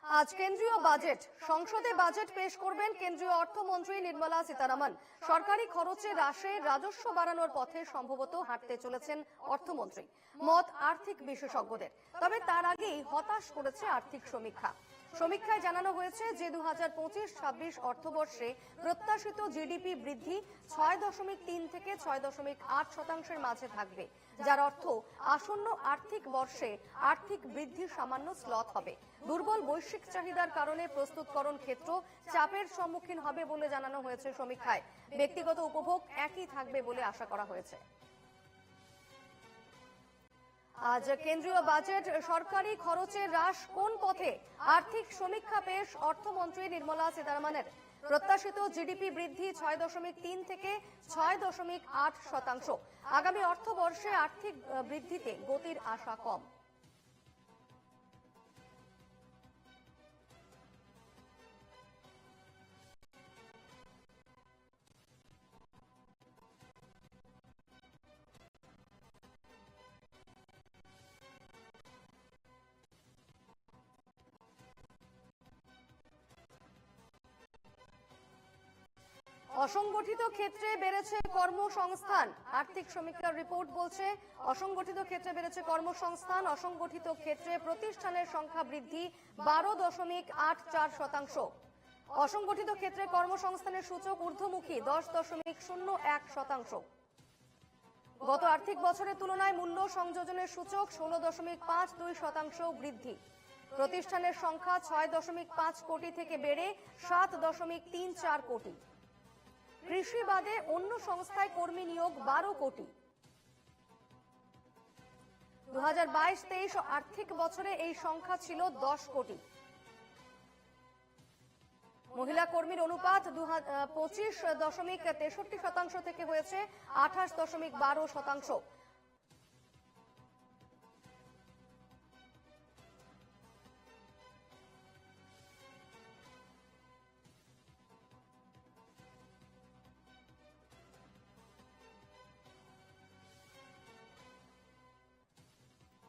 আজ কেন্দ্রীয় বাজেট সংসদে বাজেট পেশ করবেন কেন্দ্রীয় অর্থমন্ত্রী নির্মলা সীতারামন। সরকারি খরচে হ্রাসে রাজস্ব বাড়ানোর পথে সম্ভবত হাঁটতে চলেছেন অর্থমন্ত্রী, মত আর্থিক বিশেষজ্ঞদের। তবে তার আগেই হতাশ করেছে আর্থিক সমীক্ষা। সমীক্ষায় জানানো হয়েছে যে 2025-26 অর্থবর্ষে প্রত্যাশিত জিডিপি বৃদ্ধি 6.3 থেকে 6.8% মাঝে থাকবে, যার অর্থ আসন্ন আর্থিক বর্ষে আর্থিক বৃদ্ধি সামান্য স্লথ হবে। দুর্বল বৈশ্বিক চাহিদার কারণে প্রস্তুতকরণ ক্ষেত্র চাপের সম্মুখীন হবে বলে জানানো হয়েছে সমীক্ষায়। ব্যক্তিগত উপভোগ একই থাকবে বলে আশা করা হয়েছে। আজ কেন্দ্রীয় বাজেট সরকারি খরচের হ্রাস কোন পথে, আর্থিক সমীক্ষা পেশ অর্থমন্ত্রী নির্মলা সীতারামনের। প্রত্যাশিত জিডিপি বৃদ্ধি 6.3 থেকে 6.8%। আগামী অর্থবর্ষে আর্থিক বৃদ্ধিতে গতির আশা কম। অসংগঠিত ক্ষেত্রে বেড়েছে কর্মসংস্থান। আর্থিক সমীক্ষার রিপোর্ট বলছে অসংগঠিত ক্ষেত্রে বেড়েছে কর্মসংস্থান। অসংগঠিত ক্ষেত্রে প্রতিষ্ঠানের সংখ্যা বৃদ্ধি 12.84%। অসংগঠিত ক্ষেত্রে কর্মসংস্থানের সূচক ঊর্ধ্বমুখী 10.01%। গত আর্থিক বছরের তুলনায় মূল্য সংযোজনের সূচক 16.52% বৃদ্ধি। প্রতিষ্ঠানের সংখ্যা 6.5 কোটি থেকে বেড়ে 7.34 কোটি। কৃষি বাদে অন্য সংস্থায় কর্মী নিয়োগ 12 কোটি। 2022-23 আর্থিক বছরে এই সংখ্যা ছিল 10 কোটি। মহিলা কর্মীর অনুপাত 25.63% থেকে হয়েছে 28.12%।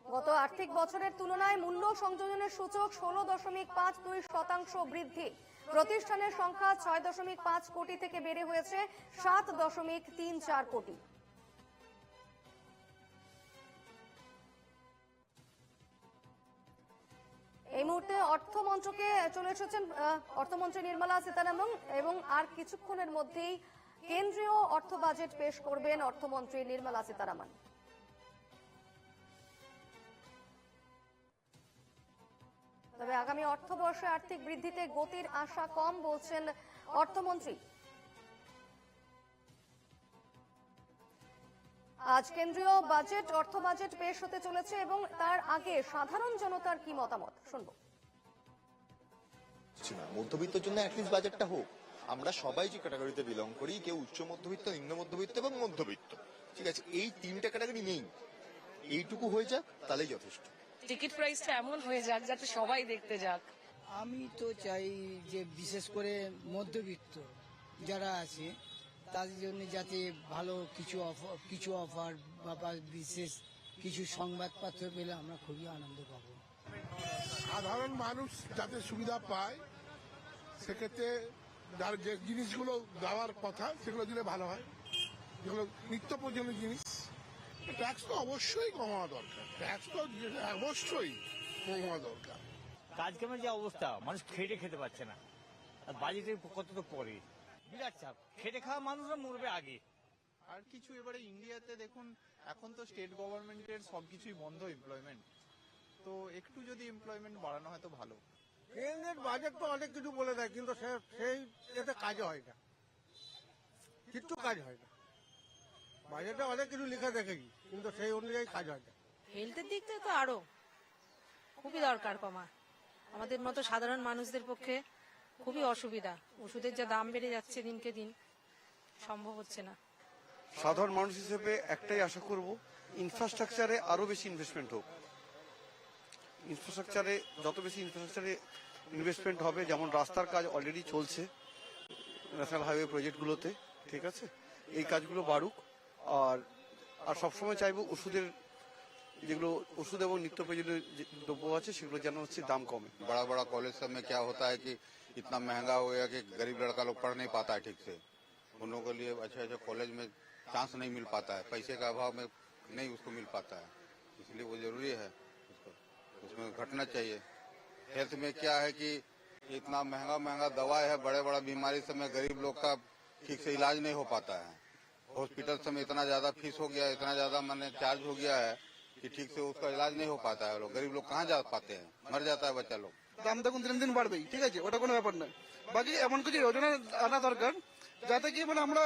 গত আর্থিক বছরের তুলনায় মূল্য সংযোজনের সূচক 16.52% বৃদ্ধি। প্রতিষ্ঠানের সংখ্যা 6.5 কোটি থেকে বেড়ে হয়েছে 7.34 কোটি। এই মুহূর্তে অর্থমন্ত্রকে চলে এসেছেন অর্থমন্ত্রী নির্মলা সীতারামন, এবং আর কিছুক্ষণের মধ্যেই কেন্দ্রীয় অর্থ বাজেট পেশ করবেন অর্থমন্ত্রী নির্মলা সীতারামন। তবে আগামী অর্থবর্ষে আর্থিক বৃদ্ধিতে গতির আশা কম বলছেন অর্থমন্ত্রী। আজ কেন্দ্রীয় বাজেট অর্থ বাজেট পেশ হতে চলেছে, এবং তার আগে সাধারণ জনতার কি মতামত শুনবো। মধ্যবিত্তের জন্য অ্যাটলিস্ট বাজেটটা হোক। আমরা সবাই যে ক্যাটাগরিতে বিলং করি, কেউ উচ্চ মধ্যবিত্ত, নিম্ন মধ্যবিত্ত এবং মধ্যবিত্ত, ঠিক আছে, এই তিনটা ক্যাটাগরি নেই। এইটুকু হয়ে যাক তাহলেই যথেষ্ট। টিকিট প্রাইসটা এমন হয়ে যাক যাতে সবাই দেখতে যাক। আমি তো চাই যে বিশেষ করে মধ্যবিত্ত যারা আছে তাদের জন্য যাতে ভালো কিছু অফার বা বিশেষ কিছু সংবাদপত্র পেলে আমরা খুবই আনন্দ পাবো। সাধারণ মানুষ যাতে সুবিধা পায়, সেক্ষেত্রে যার যে জিনিসগুলো দেওয়ার কথা সেগুলো দিলে ভালো হয়, যেগুলো নিত্য প্রয়োজনীয় জিনিস। ট্যাক্স তো অবশ্যই কমানো দরকার, ট্যাক্স তো অবশ্যই কমানো দরকার। কাজ কামের যে অবস্থা, মানুষ খেটে খেতে পারছে না, আর বাজেটের কত তো পরে বিরাট চাপ। খেটে খাওয়া মানুষরা মরবে আগে। আর কিছু এবারে ইন্ডিয়াতে দেখুন, এখন তো স্টেট গভর্নমেন্টের সবকিছুই বন্ধ এমপ্লয়মেন্ট, তো একটু যদি এমপ্লয়মেন্ট বাড়ানো হয় তো ভালো। কেন্দ্রের বাজেট তো অনেক কিছু বলে দেয়, কিন্তু সেই এতে কাজ হয় না, কিচ্ছু কাজ হয় না। বাজেটে অনেক কিছু লিখে দেখেছি, কিন্তু সেই অনুযায়ী কাজ হয় না। হেলথের দিক থেকে তো আরো খুবই দরকার কমা। আমাদের মতো সাধারণ মানুষদের পক্ষে খুবই অসুবিধা। ওষুধের যা দাম বেড়ে যাচ্ছে দিনকে দিন, সম্ভব হচ্ছে না। সাধারণ মানুষ হিসেবে একটাই আশা করব, ইনফ্রাস্ট্রাকচারে আরো বেশি ইনভেস্টমেন্ট হোক। ইনফ্রাস্ট্রাকচারে যত বেশি ইনফ্রাস্ট্রাকচারে ইনভেস্টমেন্ট হবে, যেমন রাস্তার কাজ অলরেডি চলছে ন্যাশনাল হাইওয়ে প্রজেক্টগুলোতে, ঠিক আছে, এই কাজগুলো বাড়ুক। আর সবসময় চাইবো ওষুধের যেগুলো ওষুধ এবং নিত্য প্রয়োজনীয় যে দ্রব্য আছে সেগুলো যেন হচ্ছে দাম কমে। बड़ा बड़ा कॉलेज सब में क्या होता है कि इतना महंगा हो गया कि गरीब लड़का लोग पढ़ नहीं पाता है ठीक से। उन लोगों के लिए अच्छे अच्छे कॉलेज में चांस नहीं मिल पाता है, पैसे का अभाव में नहीं उसको मिल पाता है, इसलिए वो जरूरी है उसको उसमें घटना चाहिए। हेल्थ में क्या है कि इतना महंगा महंगा दवाई है, बड़े बड़ा बीमारी समय गरीब लोग का ठीक से इलाज नहीं हो पाता है। हॉस्पिटल में इतना ज्यादा फीस हो गया, इतना ज्यादा मैंने चार्ज हो गया है कि ठीक से उसका इलाज नहीं हो पाता है। लोग गरीब लोग कहाँ जा पाते हैं, मर जाता है बच्चा लोग। দাম দেখুন দিন দিন বাড়বেই, ঠিক আছে, ওটা কোনো ব্যাপার নয়। বাকি এমন কিছু যোজনা আনা দরকার যাতে কি মানে আমরা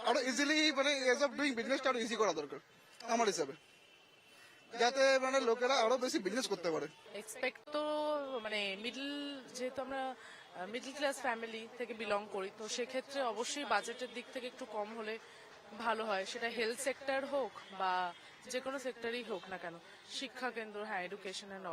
আরো ইজিলি মানে এজ অফ ডুইং বিজনেসটা আরো ইজি করা দরকার আমার হিসাবে, যাতে মানে লোকেরা আরো বেশি বিজনেস করতে পারে। এক্সপেক্ট তো মানে মিডল, যেহেতু আমরা মিডল ক্লাস ফ্যামিলি থেকে বিলং করি, তো সেক্ষেত্রে অবশ্যই বাজেটের দিক থেকে একটু কম হলে ভালো হয়। সেটা হেলথ সেক্টর হোক বা যে কোনো সেক্টরই হোক না কেন, শিক্ষা কেন্দ্র, হ্যাঁ, এডুকেশন অ্যান্ড